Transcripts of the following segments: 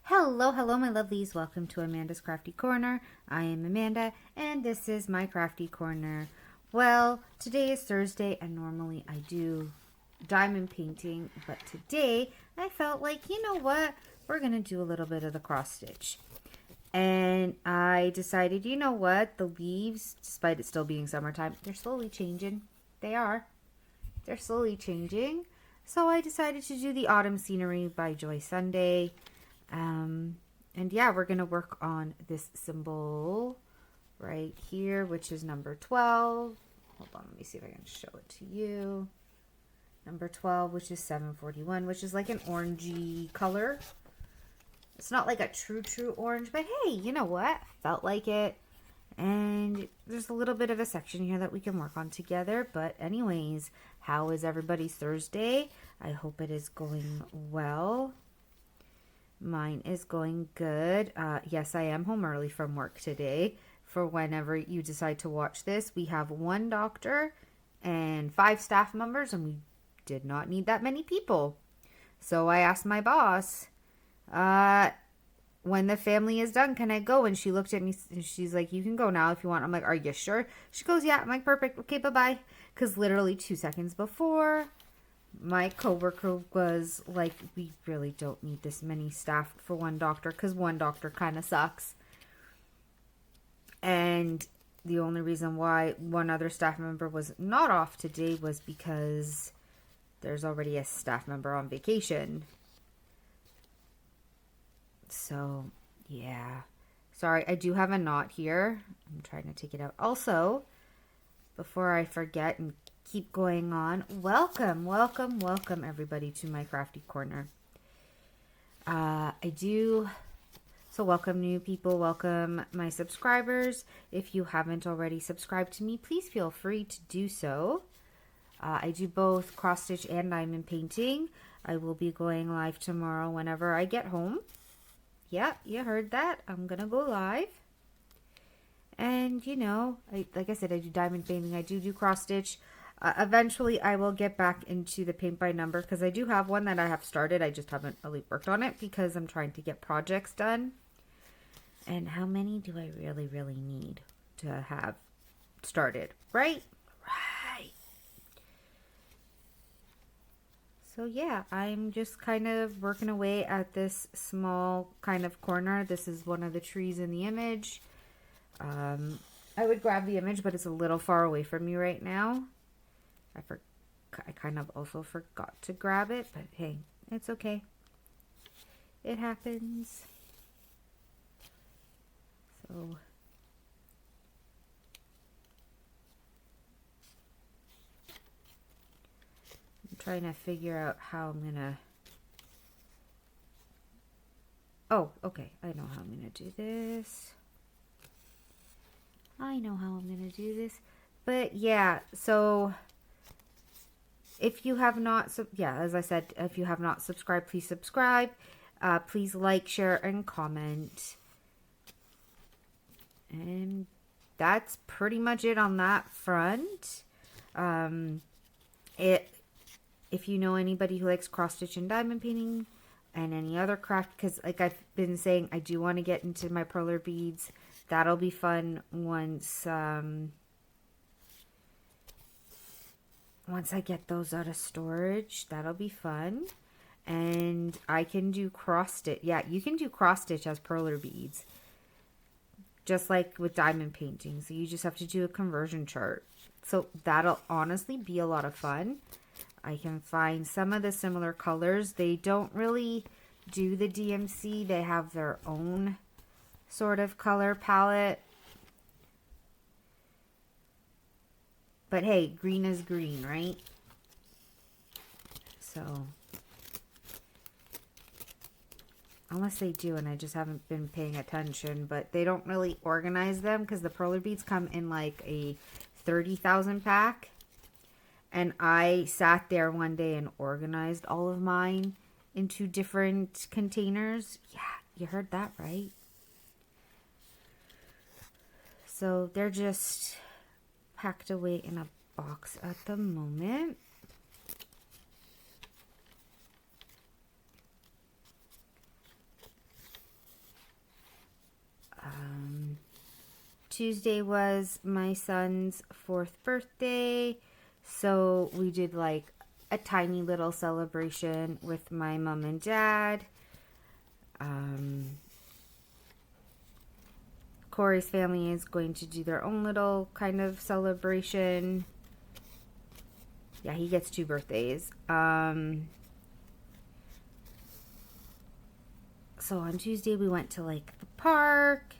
Hello, hello, my lovelies. Welcome to Amanda's Crafty Corner. I am Amanda, and this is my Crafty Corner. Well, today is Thursday, and normally I do diamond painting, but today I felt like, you know what? We're going to do a little bit of the cross stitch. And I decided, you know what? The leaves, despite it still being summertime, they're slowly changing. They are. They're slowly changing. So I decided to do the Autumn Scenery by JoySunday. And yeah, we're going to work on this symbol right here, which is number 12. Hold on, let me see if I can show it to you. Number 12, which is 741, which is like an orangey color. It's not like a true orange, but hey, you know what? Felt like it. And there's a little bit of a section here that we can work on together. But anyways, how is everybody's Thursday? I hope it is going well. Mine is going good. Yes, I am home early from work today. For whenever you decide to watch this, we have one doctor and 5 staff members, and we did not need that many people. So I asked my boss, when the family is done, can I go? And she looked at me and she's like, you can go now if you want. I'm like, are you sure? She goes, yeah. I'm like, perfect. Okay, bye-bye. Because literally 2 seconds before, my coworker was like, we really don't need this many staff for one doctor because one doctor kind of sucks. And the only reason why one other staff member was not off today was because there's already a staff member on vacation. So, yeah. Sorry, I do have a knot here. I'm trying to take it out. Also, before I forget and keep going on, welcome everybody to my Crafty Corner. So welcome new people, welcome my subscribers. If you haven't already subscribed to me, please feel free to do so. I do both cross stitch and diamond painting. I will be going live tomorrow whenever I get home. Yeah, you heard that. I'm gonna go live. And you know, like I said, I do diamond painting. I do cross stitch. Eventually, I will get back into the paint by number because I do have one that I have started. I just haven't really worked on it because I'm trying to get projects done. And how many do I really need to have started? Right? Right. So yeah, I'm just kind of working away at this small kind of corner. This is one of the trees in the image. I would grab the image, but it's a little far away from me right now. I kind of also forgot to grab it, but hey, it's okay. It happens. So I'm trying to figure out how I'm gonna. Oh, okay. I know how I'm gonna do this. But yeah, so if you have not, as I said, if you have not subscribed, please subscribe. Please like, share, and comment. And that's pretty much it on that front. If you know anybody who likes cross stitch and diamond painting and any other craft, because like I've been saying, I do want to get into my perler beads. That'll be fun once I get those out of storage. That'll be fun. And I can do cross stitch. Yeah, you can do cross stitch as perler beads, just like with diamond painting. So you just have to do a conversion chart. So that'll honestly be a lot of fun. I can find some of the similar colors. They don't really do the DMC. They have their own sort of color palette. But hey, green is green, right? So unless they do, and I just haven't been paying attention, but they don't really organize them because the perler beads come in like a 30,000 pack. And I sat there one day and organized all of mine into different containers. Yeah, you heard that right. So they're just packed away in a box at the moment. Tuesday was my son's 4th birthday. So we did like a tiny little celebration with my mom and dad. Corey's family is going to do their own little kind of celebration. Yeah, he gets 2 birthdays. So on Tuesday we went to like the park.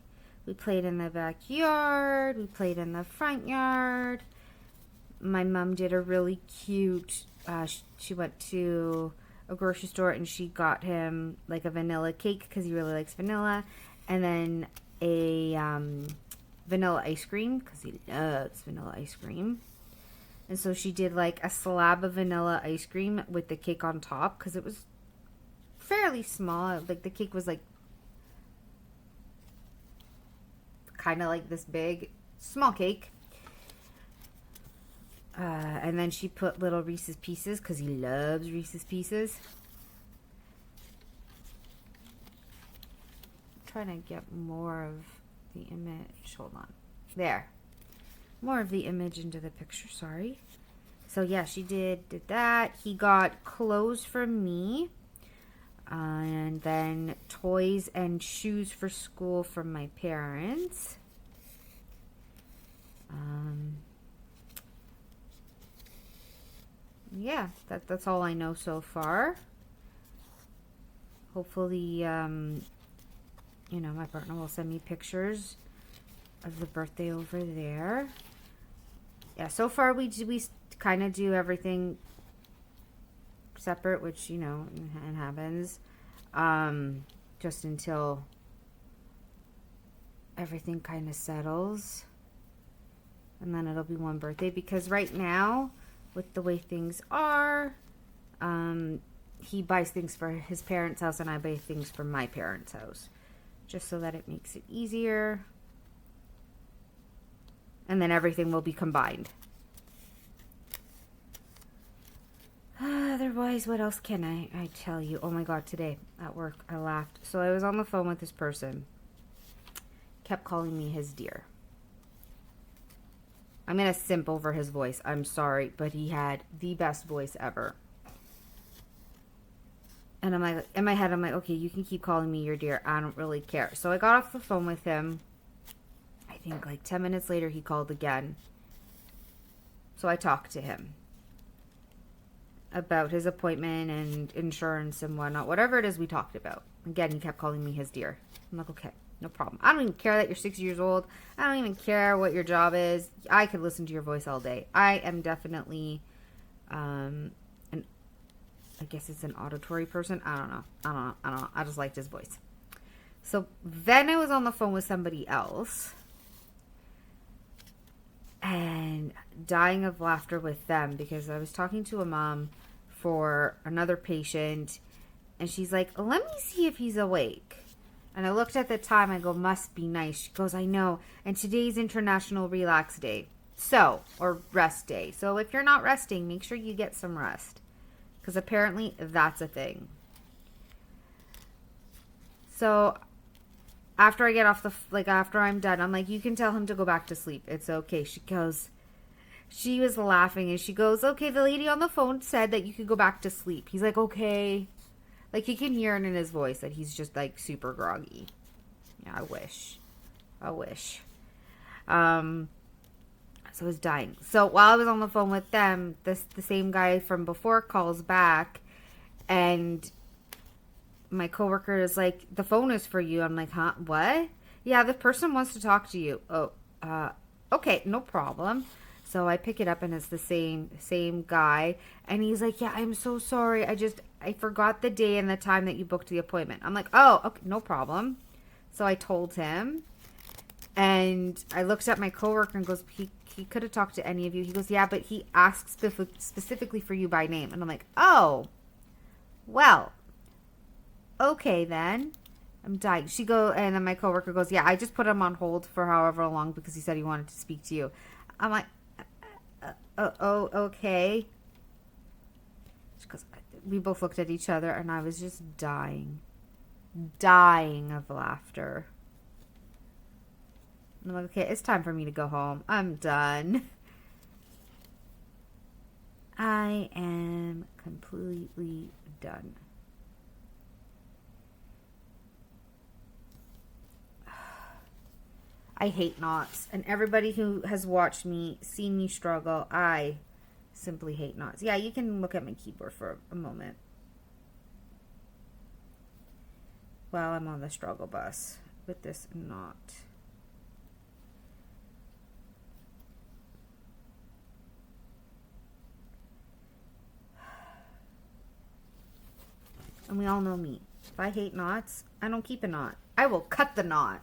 We played in the backyard. We played in the front yard. My mom did a really cute, she went to a grocery store and she got him like a vanilla cake because he really likes vanilla. And then a vanilla ice cream because he loves vanilla ice cream. And so she did like a slab of vanilla ice cream with the cake on top because it was fairly small. Like the cake was like kind of like this big, small cake. And then she put little Reese's Pieces because he loves Reese's Pieces. Trying to get more of the image. Hold on. There. More of the image into the picture. Sorry. So yeah, she did that. He got clothes from me. And then toys and shoes for school from my parents. Yeah, that's all I know so far. Hopefully, my partner will send me pictures of the birthday over there. Yeah, so far we kind of do everything separate, which, it happens. Just until everything kind of settles. And then it'll be one birthday. Because right now, with the way things are, he buys things for his parents' house and I buy things for my parents' house. Just so that it makes it easier. And then everything will be combined. Otherwise, what else can I tell you? Oh my God, today at work I laughed. So I was on the phone with this person. Kept calling me his dear. I'm going to simp over his voice. I'm sorry, but he had the best voice ever. And I'm like, in my head, I'm like, okay, you can keep calling me your dear. I don't really care. So I got off the phone with him. I think like 10 minutes later, he called again. So I talked to him about his appointment and insurance and whatnot. Whatever it is we talked about. Again, he kept calling me his dear. I'm like, okay, no problem. I don't even care that you're 6 years old. I don't even care what your job is. I could listen to your voice all day. I am definitely, I guess it's an auditory person. I don't know. I just liked his voice. So then I was on the phone with somebody else and dying of laughter with them because I was talking to a mom for another patient and she's like, let me see if he's awake. And I looked at the time. I go, must be nice. She goes, I know. And today's International Relax Day. Or rest day. So if you're not resting, make sure you get some rest. Because apparently that's a thing. So after I get off after I'm done, I'm like, you can tell him to go back to sleep. It's okay. She was laughing and she goes, okay, the lady on the phone said that you could go back to sleep. He's like, okay. Like, you can hear it in his voice that he's just, like, super groggy. Yeah, I wish. So I was dying. So while I was on the phone with them, the same guy from before calls back. And my coworker is like, the phone is for you. I'm like, huh? What? Yeah, the person wants to talk to you. Oh, okay, no problem. So I pick it up and it's the same guy. And he's like, yeah, I'm so sorry. I forgot the day and the time that you booked the appointment. I'm like, oh, okay, no problem. So I told him. And I looked at my coworker and goes, he could have talked to any of you. He goes, yeah, but he asked specifically for you by name. And I'm like, oh, well, okay then. I'm dying. And then my coworker goes, yeah, I just put him on hold for however long because he said he wanted to speak to you. I'm like, okay. Because we both looked at each other and I was just dying of laughter. I'm like, okay, it's time for me to go home. I'm done. I am completely done. I hate knots. And everybody who has watched me, seen me struggle, I simply hate knots. Yeah, you can look at my keyboard for a moment while I'm on the struggle bus with this knot. And we all know me. If I hate knots, I don't keep a knot. I will cut the knot.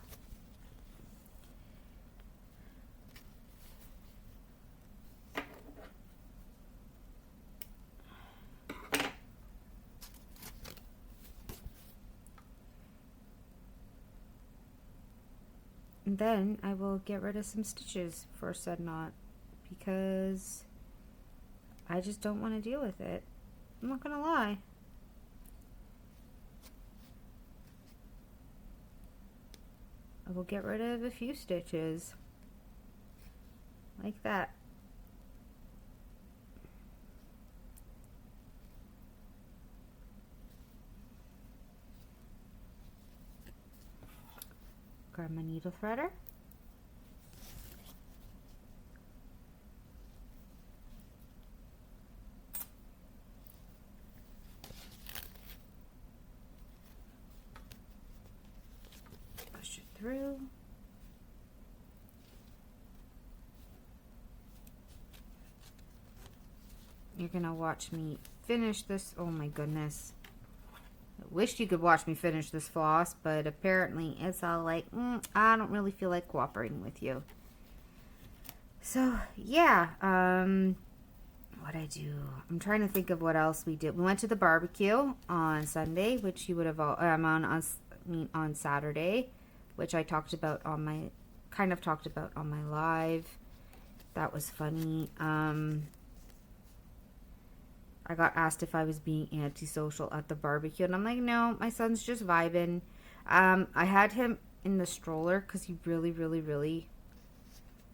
And then I will get rid of some stitches for said knot because I just don't want to deal with it. I'm not gonna lie. I will get rid of a few stitches like that. Grab my needle threader. Push it through. You're gonna watch me finish this. Oh my goodness. I wish you could watch me finish this floss, but apparently it's all like, I don't really feel like cooperating with you. So, yeah, what'd I do? I'm trying to think of what else we did. We went to the barbecue on Sunday, which you would have on Saturday, which I talked about on my, kind of talked about on my live. That was funny. I got asked if I was being antisocial at the barbecue, and I'm like, no, my son's just vibing. I had him in the stroller because he really,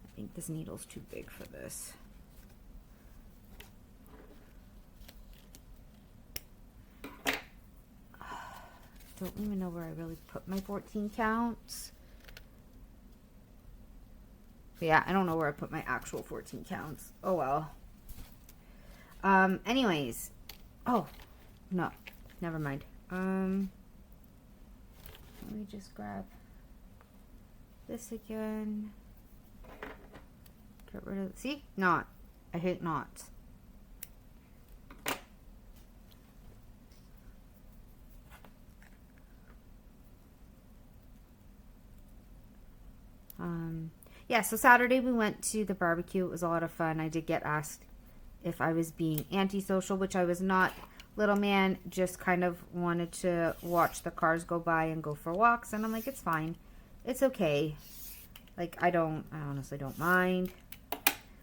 I think this needle's too big for this. Don't even know where I really put my 14 counts. Yeah, I don't know where I put my actual 14 counts. Oh well. Anyways. Oh, no. Never mind. Let me just grab this again. Get rid of, see? Knot. I hate knots. Yeah, so Saturday we went to the barbecue. It was a lot of fun. I did get asked if I was being antisocial, which I was not. Little man just kind of wanted to watch the cars go by and go for walks, and I'm like, it's fine. It's okay. Like, I honestly don't mind.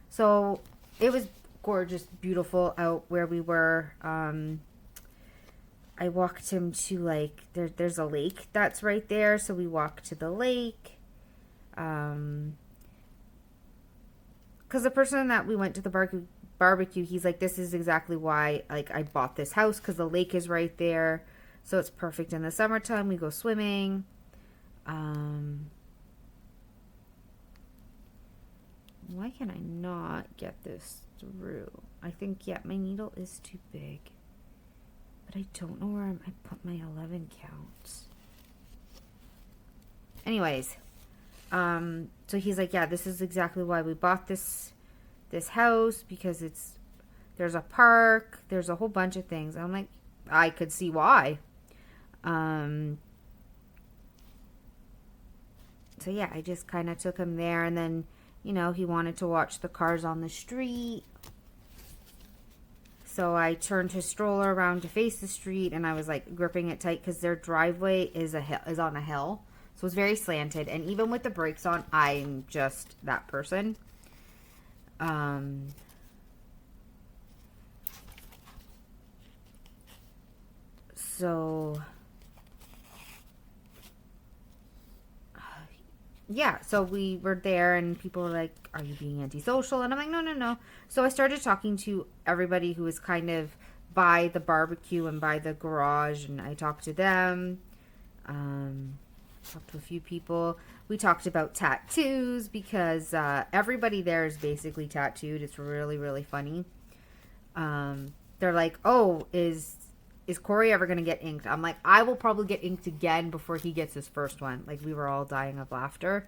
So, it was gorgeous, beautiful out where we were. I walked him to, like, there's a lake that's right there, so we walked to the lake. Because the person that we went to the barbecue, he's like, this is exactly why, like, I bought this house, because the lake is right there, so it's perfect in the summertime. We go swimming. Why can I not get this through? I think, yeah, my needle is too big, but I don't know where I put my 11 counts. Anyways, so he's like, yeah, this is exactly why we bought this house, because there's a park, there's a whole bunch of things. I'm like, I could see why. So yeah, I just kind of took him there, and then, you know, he wanted to watch the cars on the street. So I turned his stroller around to face the street, and I was like gripping it tight because their driveway is on a hill. So it's very slanted, and even with the brakes on, I'm just that person. So yeah, so we were there and people were like, are you being antisocial? And I'm like, no, no, no. So I started talking to everybody who was kind of by the barbecue and by the garage, and I talked to them. Talked to a few people. We talked about tattoos because everybody there is basically tattooed. It's really, really funny. They're like, oh, is Corey ever going to get inked? I'm like, I will probably get inked again before he gets his first one. Like, we were all dying of laughter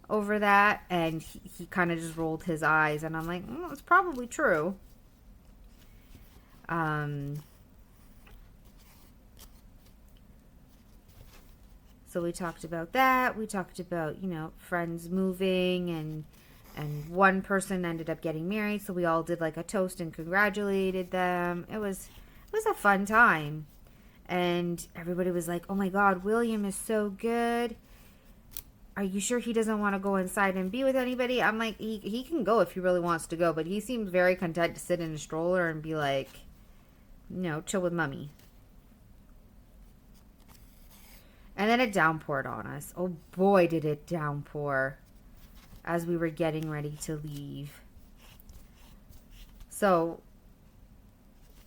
over that. And he kind of just rolled his eyes. And I'm like, it's probably true. So we talked about that. We talked about, friends moving and one person ended up getting married. So we all did like a toast and congratulated them. It was a fun time. And everybody was like, oh my God, William is so good. Are you sure he doesn't want to go inside and be with anybody? I'm like, he can go if he really wants to go. But he seems very content to sit in a stroller and be like, chill with mommy. And then it downpoured on us. Oh boy, did it downpour as we were getting ready to leave. So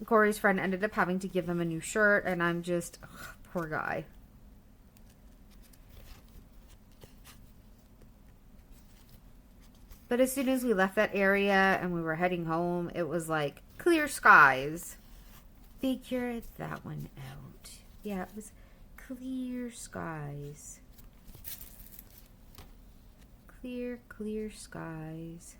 Corey's friend ended up having to give him a new shirt, and I'm just, poor guy. But as soon as we left that area and we were heading home, it was like clear skies. Figure that one out. Yeah, it was clear skies. Clear skies.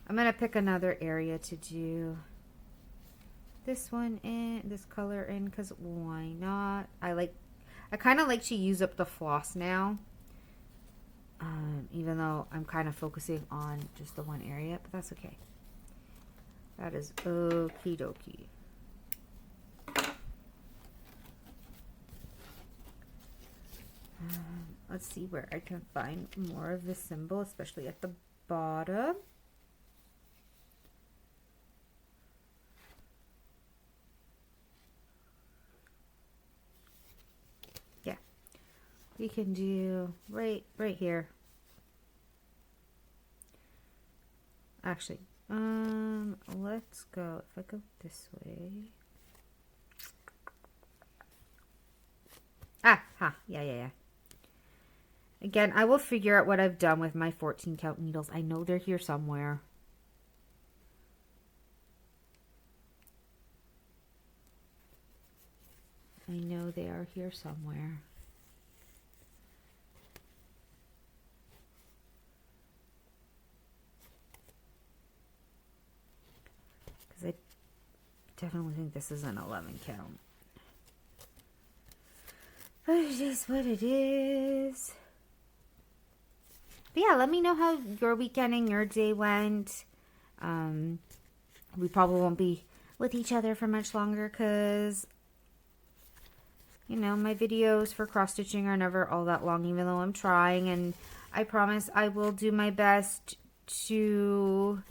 I'm going to pick another area to do this one in, this color in, because why not? I kind of like to use up the floss now. Even though I'm kind of focusing on just the one area, but that's okay. That is okie dokie. Let's see where I can find more of the symbol, especially at the bottom. Yeah, we can do right here. Actually, let's go. If I go this way. Yeah. Again, I will figure out what I've done with my 14 count needles. I know they're here somewhere. I know they are here somewhere. Because I definitely think this is an 11 count. But it is what it is. But yeah, let me know how your weekend and your day went. We probably won't be with each other for much longer because, my videos for cross-stitching are never all that long, even though I'm trying. And I promise I will do my best to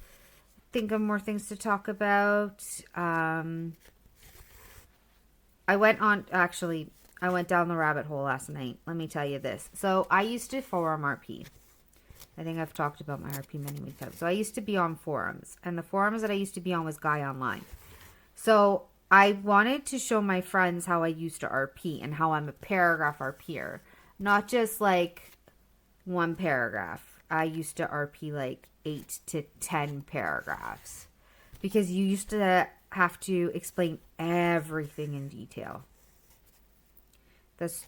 think of more things to talk about. I went down the rabbit hole last night. Let me tell you this. So I used to forum RP. I think I've talked about my RP many times. So I used to be on forums. And the forums that I used to be on was Guy Online. So I wanted to show my friends how I used to RP and how I'm a paragraph RPer. Not just like one paragraph. I used to RP like 8 to 10 paragraphs. Because you used to have to explain everything in detail. That's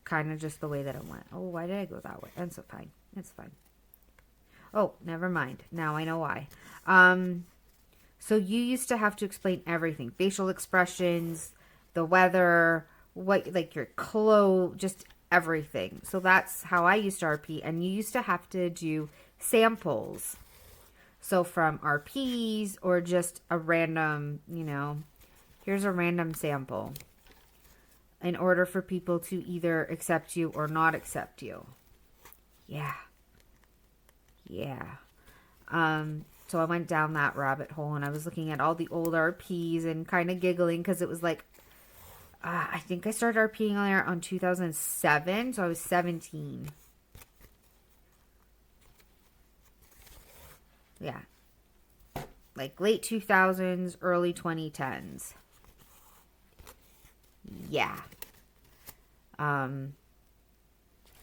kind of just the way that it went. Oh, why did I go that way? That's fine. It's fine. Oh, never mind. Now I know why. So you used to have to explain everything. Facial expressions, the weather, what, like your clothes, just everything. So that's how I used to RP. And you used to have to do samples. So from RPs or just a random, here's a random sample. In order for people to either accept you or not accept you. Yeah. So I went down that rabbit hole and I was looking at all the old RPs and kind of giggling because it was like, I think I started RPing on there on 2007, so I was 17. Yeah. Like late 2000s, early 2010s. Yeah.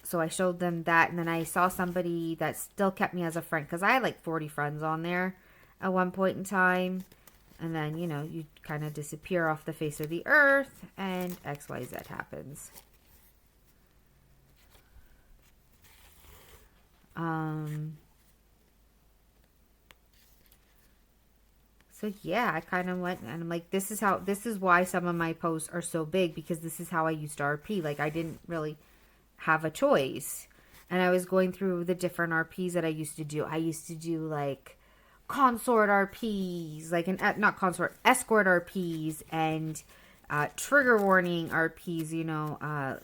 So I showed them that, and then I saw somebody that still kept me as a friend, because I had like 40 friends on there at one point in time. And then, you know, you kind of disappear off the face of the earth, and XYZ happens. So yeah, I kind of went, and I'm like, this is why some of my posts are so big, because this is how I used to RP. Like, I didn't really have a choice. And I was going through the different RPs that I used to do. I used to do like consort RPs, like not consort, escort RPs, and trigger warning RPs, you know,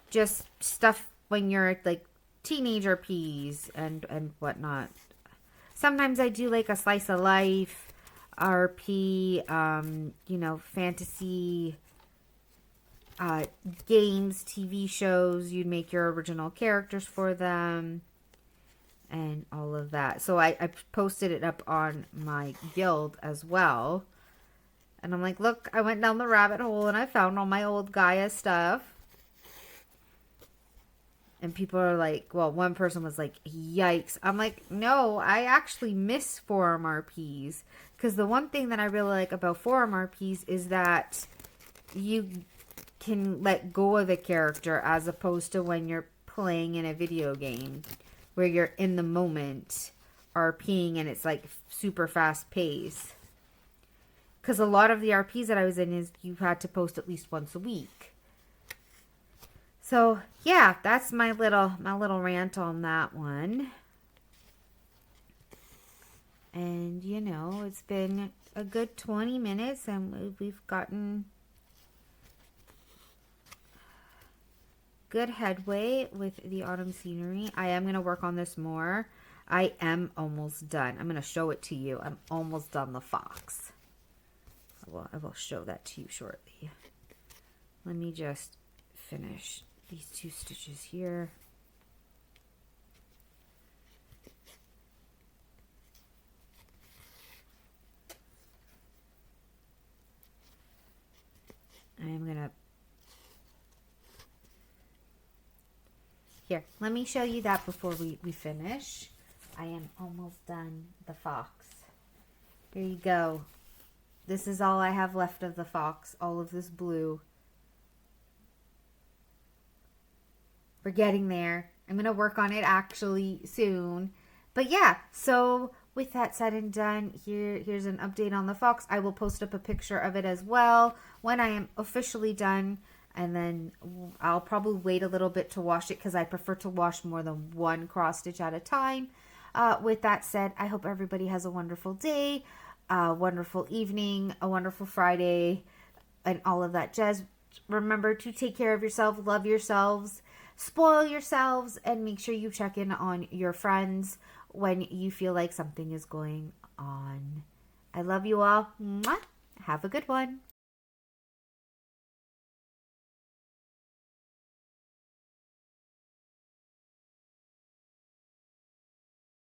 just stuff when you're like teenage RPs and whatnot. Sometimes I do like a slice of life RP, you know, fantasy games, TV shows. You'd make your original characters for them and all of that. So I posted it up on my guild as well. And I'm like, look, I went down the rabbit hole and I found all my old Gaia stuff. And people are like, well, one person was like, yikes. I'm like, no, I actually miss forum RPs. Because the one thing that I really like about forum RPs is that you can let go of the character, as opposed to when you're playing in a video game where you're in the moment RPing and it's like super fast paced. Because a lot of the RPs that I was in is you had to post at least once a week. So yeah, that's my little rant on that one. And you know, it's been a good 20 minutes and we've gotten good headway with the autumn scenery. I am going to work on this more. I am almost done. I'm going to show it to you. I'm almost done the fox. I will show that to you shortly. Let me just finish these 2 stitches here. I am going to... Here, let me show you that before we finish. I am almost done the fox. Here you go. This is all I have left of the fox. All of this blue. We're getting there. I'm going to work on it actually soon. But yeah, so with that said and done, here's an update on the fox. I will post up a picture of it as well when I am officially done. And then I'll probably wait a little bit to wash it, because I prefer to wash more than one cross stitch at a time. With that said, I hope everybody has a wonderful day, a wonderful evening, a wonderful Friday, and all of that jazz. Remember to take care of yourself, love yourselves, spoil yourselves, and make sure you check in on your friends when you feel like something is going on. I love you all. Mwah. Have a good one.